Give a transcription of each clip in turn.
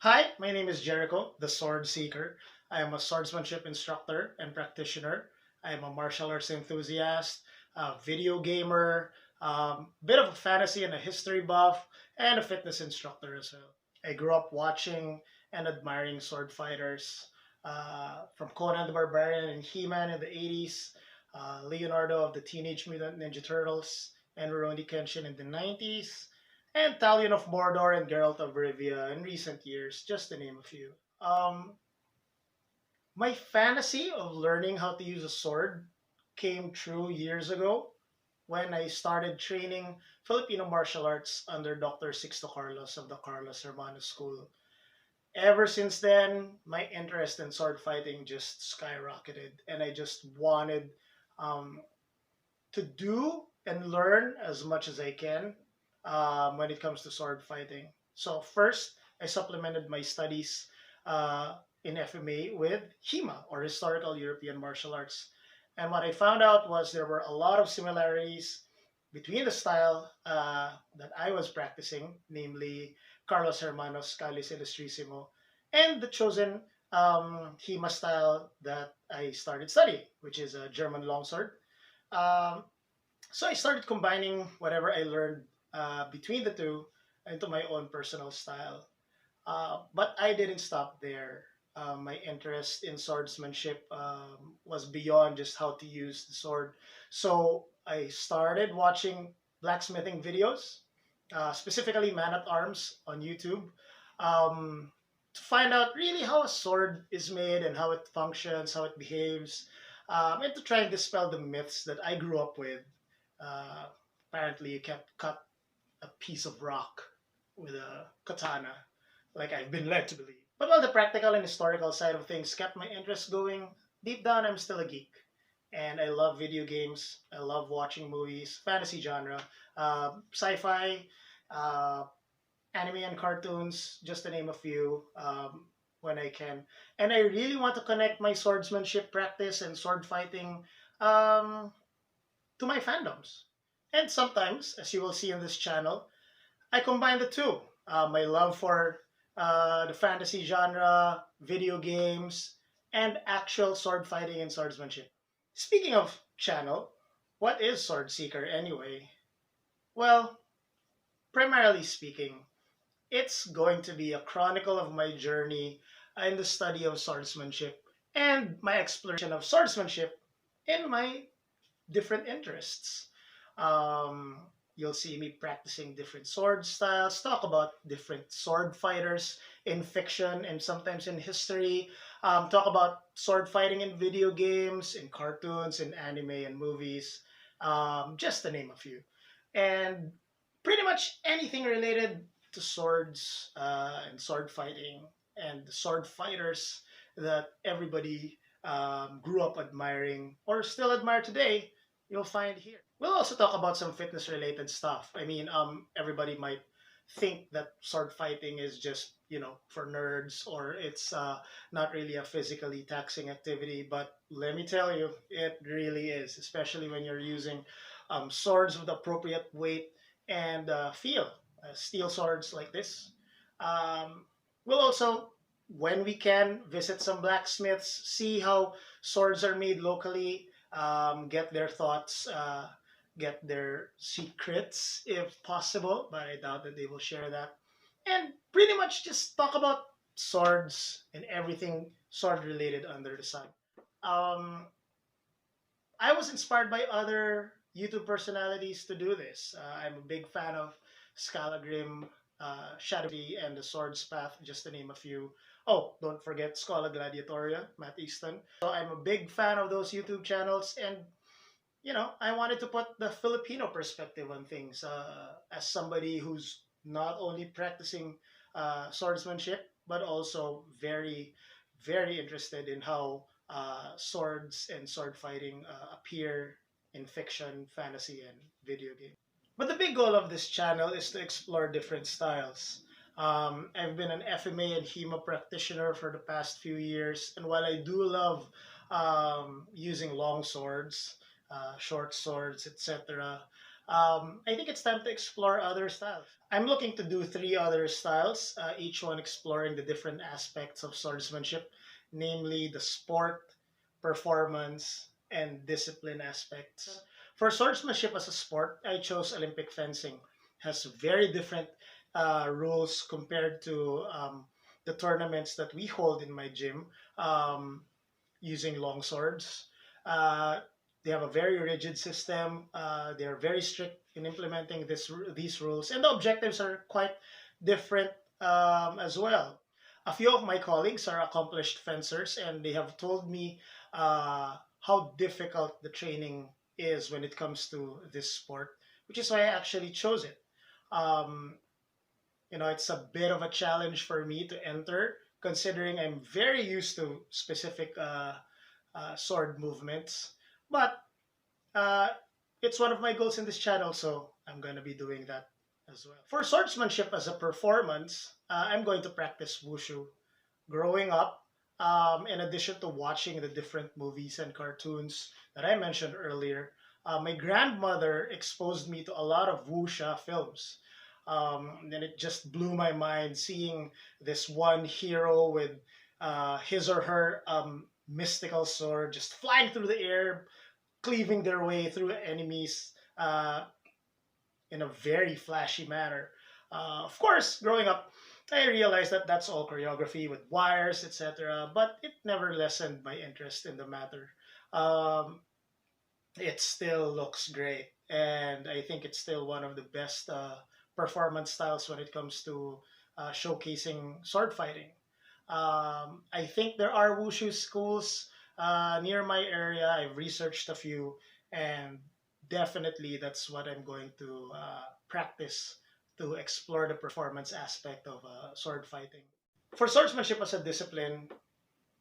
Hi, my name is Jericho, the Sword Seeker. I am a swordsmanship instructor and practitioner. I am a martial arts enthusiast, a video gamer, bit of a fantasy and a history buff, and a fitness instructor as well. I grew up watching and admiring sword fighters from Conan the Barbarian and He-Man in the 80s, Leonardo of the Teenage Mutant Ninja Turtles, and Rurouni Kenshin in the 90s, and Talion of Mordor and Geralt of Rivia in recent years, just to name a few. My fantasy of learning how to use a sword came true years ago when I started training Filipino martial arts under Dr. Sixto Carlos of the Carlos Hermanos School. Ever since then, my interest in sword fighting just skyrocketed, and I just wanted um, to do and learn as much as I can when it comes to sword fighting. So first, I supplemented my studies in FMA with HEMA, or Historical European Martial Arts. And what I found out was there were a lot of similarities between the style that I was practicing, namely Carlos Hermanos Calis Illustrissimo, and the chosen HEMA style that I started studying, which is a German longsword. Um, so I started combining whatever I learned between the two into my own personal style. But I didn't stop there. My interest in swordsmanship was beyond just how to use the sword. So I started watching blacksmithing videos, specifically Man at Arms on YouTube, um, to find out really how a sword is made and how it functions, how it behaves, and to try and dispel the myths that I grew up with. Uh, Apparently, you can't cut a piece of rock with a katana, like I've been led to believe. But while the practical and historical side of things kept my interest going, deep down I'm still a geek. And I love video games. I love watching movies, fantasy genre, sci-fi, uh, anime and cartoons, just to name a few, when I can. And I really want to connect my swordsmanship practice and sword fighting um, to my fandoms. And sometimes, as you will see on this channel, I combine the two. My love for the fantasy genre, video games, and actual sword fighting and swordsmanship. Speaking of channel, what is Sword Seeker anyway? Well, primarily speaking, it's going to be a chronicle of my journey in the study of swordsmanship and my exploration of swordsmanship in my different interests. Um, you'll see me practicing different sword styles, talk about different sword fighters in fiction and sometimes in history, talk about sword fighting in video games, in cartoons, in anime and movies, just to name a few. And pretty much anything related to swords and sword fighting and the sword fighters that everybody grew up admiring or still admire today, you'll find here. We'll also talk about some fitness related stuff. I mean, everybody might think that sword fighting is just, for nerds, or it's not really a physically taxing activity. But let me tell you, it really is, especially when you're using swords with appropriate weight and feel. Steel swords like this. Um, we'll also, when we can, visit some blacksmiths, see how swords are made locally, get their thoughts, get their secrets if possible, but I doubt that they will share that. And pretty much just talk about swords and everything sword related under the sun. Um, I was inspired by other YouTube personalities to do this. I'm a big fan of Scalagrim, Shadowbee, and the Swords Path, just to name a few. Oh, don't forget Schola Gladiatoria, Matt Easton. So I'm a big fan of those YouTube channels, and I wanted to put the Filipino perspective on things as somebody who's not only practicing swordsmanship, but also very, very interested in how swords and sword fighting appear in fiction, fantasy, and video games. But the big goal of this channel is to explore different styles. I've been an FMA and HEMA practitioner for the past few years, and while I do love using long swords, short swords, etc., I think it's time to explore other styles. I'm looking to do three other styles, each one exploring the different aspects of swordsmanship, namely the sport, performance, and discipline aspects. For swordsmanship as a sport, I chose Olympic fencing. Has very different rules compared to the tournaments that we hold in my gym using long swords. Uh, they have a very rigid system. They are very strict in implementing these rules, and the objectives are quite different as well. A few of my colleagues are accomplished fencers, and they have told me how difficult the training is when it comes to this sport, which is why I actually chose it. Um, it's a bit of a challenge for me to enter, considering I'm very used to specific sword movements. But uh, it's one of my goals in this channel, so I'm going to be doing that as well. For swordsmanship as a performance, I'm going to practice wushu. Growing up, in addition to watching the different movies and cartoons that I mentioned earlier, my grandmother exposed me to a lot of wuxia films. And it just blew my mind seeing this one hero with his or her mystical sword just flying through the air, cleaving their way through enemies in a very flashy manner. Of course, growing up, I realized that that's all choreography with wires, etc. But it never lessened my interest in the matter. Um, it still looks great, and I think it's still one of the best performance styles when it comes to showcasing sword fighting. I think there are wushu schools near my area. I've researched a few, and definitely that's what I'm going to practice to explore the performance aspect of sword fighting. For swordsmanship as a discipline,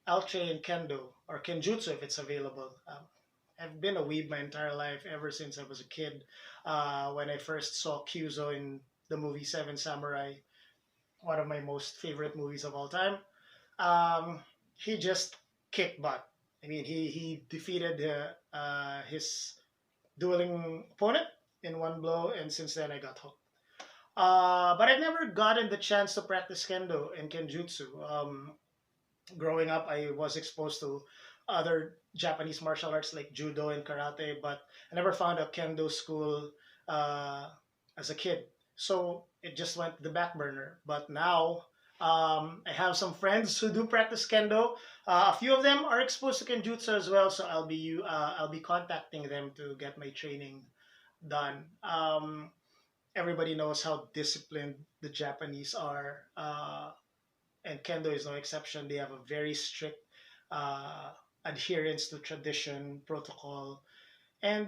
I'll train kendo or kenjutsu if it's available. I've been a weeb my entire life ever since I was a kid. When I first saw Kyuzo in the movie Seven Samurai, one of my most favorite movies of all time, um, he just kicked butt. I mean, he defeated his dueling opponent in one blow, and since then I got hooked. But I've never gotten the chance to practice kendo and kenjutsu. Growing up, I was exposed to other Japanese martial arts like judo and karate, but I never found a kendo school uh, as a kid. So it just went to the back burner. But now I have some friends who do practice kendo. A few of them are exposed to kenjutsu as well, so I'll be contacting them to get my training done. Everybody knows how disciplined the Japanese are. And kendo is no exception. They have a very strict uh, adherence to tradition, protocol, and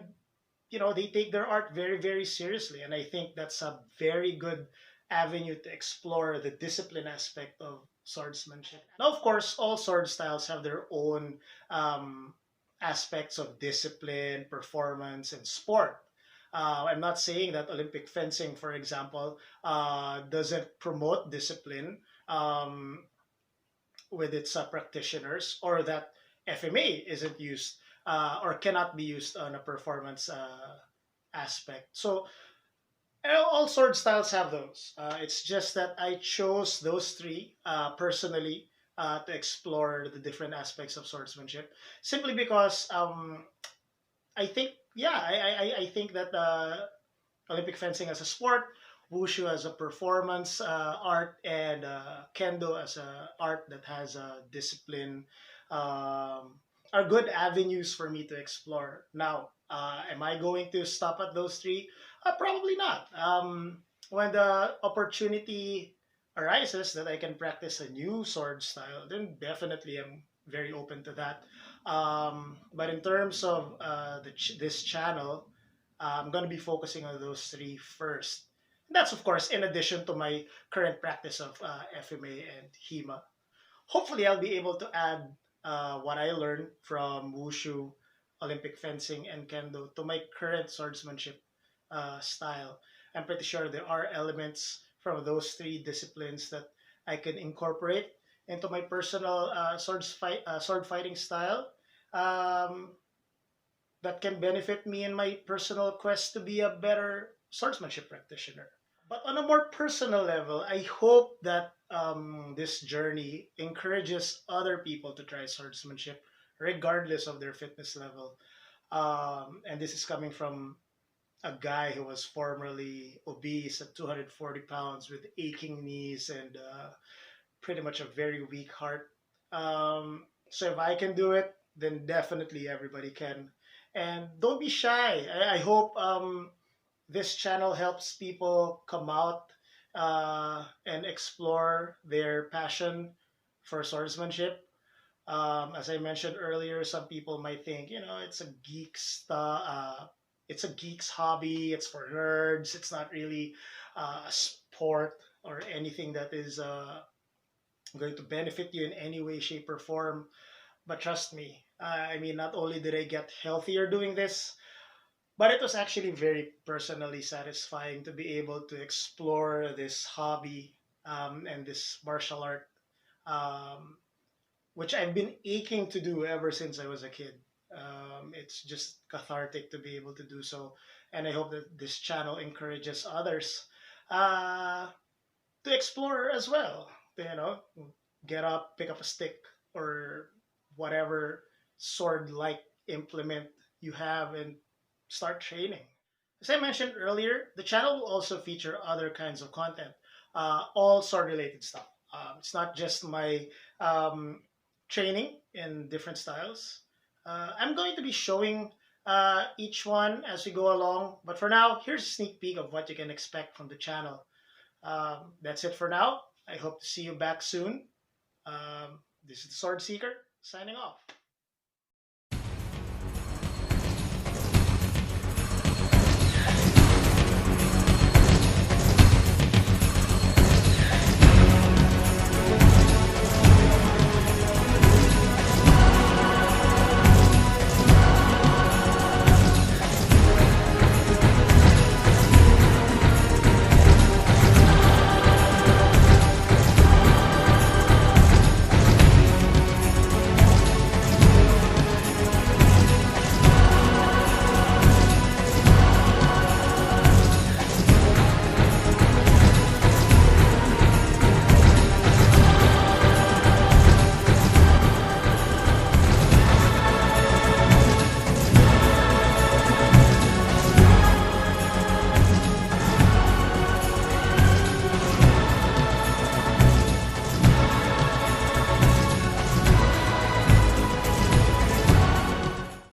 they take their art very, very seriously. And I think that's a very good avenue to explore the discipline aspect of swordsmanship. Now, of course, all sword styles have their own aspects of discipline, performance, and sport. I'm not saying that Olympic fencing, for example, doesn't promote discipline with its practitioners, or that FMA isn't used or cannot be used on a performance aspect. So all sword styles have those. It's just that I chose those three personally to explore the different aspects of swordsmanship, simply because I think, yeah, I think that Olympic fencing as a sport, wushu as a performance art, and kendo as a art that has a discipline are good avenues for me to explore. Now, am I going to stop at those three? Probably not. When the opportunity arises that I can practice a new sword style, then definitely I'm very open to that. But in terms of this channel, I'm going to be focusing on those three first. And that's, of course, in addition to my current practice of FMA and HEMA. Hopefully, I'll be able to add what I learned from Wushu, Olympic fencing, and Kendo to my current swordsmanship style. I'm pretty sure there are elements from those three disciplines that I can incorporate into my personal sword fighting style. Um, that can benefit me in my personal quest to be a better swordsmanship practitioner. But on a more personal level, I hope that this journey encourages other people to try swordsmanship, regardless of their fitness level. And this is coming from a guy who was formerly obese at 240 pounds with aching knees and pretty much a very weak heart. So if I can do it, then definitely everybody can. And don't be shy. I hope this channel helps people come out and explore their passion for swordsmanship. As I mentioned earlier, some people might think, it's a it's a geek's hobby. It's for nerds. It's not really a sport or anything that is going to benefit you in any way, shape, or form. But trust me, I mean, not only did I get healthier doing this, but it was actually very personally satisfying to be able to explore this hobby and this martial art, um, which I've been aching to do ever since I was a kid. It's just cathartic to be able to do so. And I hope that this channel encourages others uh, to explore as well. You know, get up, pick up a stick, or whatever sword like implement you have and start training. As I mentioned earlier, the channel will also feature other kinds of content, all sword related stuff. It's not just my um, training in different styles. I'm going to be showing each one as we go along, but for now, here's a sneak peek of what you can expect from the channel. That's it for now. I hope to see you back soon. This is the Sword Seeker signing off.